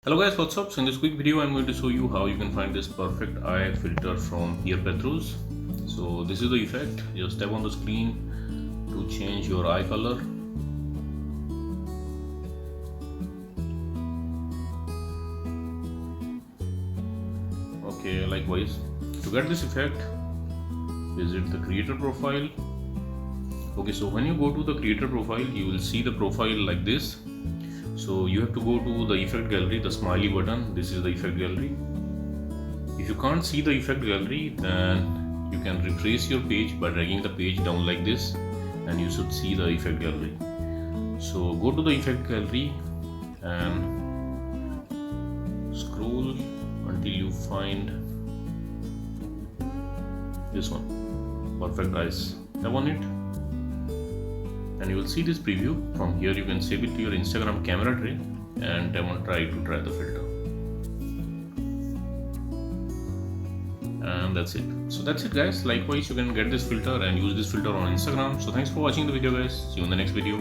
Hello guys, what's up? So in this quick video I'm going to show you how you can find this perfect eye filter from Here Petrus. So this is the effect. Just tap on the screen to change your eye color. Okay, likewise, to get this effect, visit the creator profile. Okay, so when you go to the creator profile, you will see the profile like this. So you have to go to the effect gallery, the smiley button. This is the effect gallery. If you can't see the effect gallery, then you can retrace your page by dragging the page down like this, and you should see the effect gallery. So go to the effect gallery and scroll until you find this one, perfect eyes. Tap on it and you will see this preview. From here you can save it to your Instagram camera tray and try the filter, and that's it. So that's it guys. Likewise, you can get this filter and use this filter on Instagram. So thanks for watching the video guys. See you in the next video.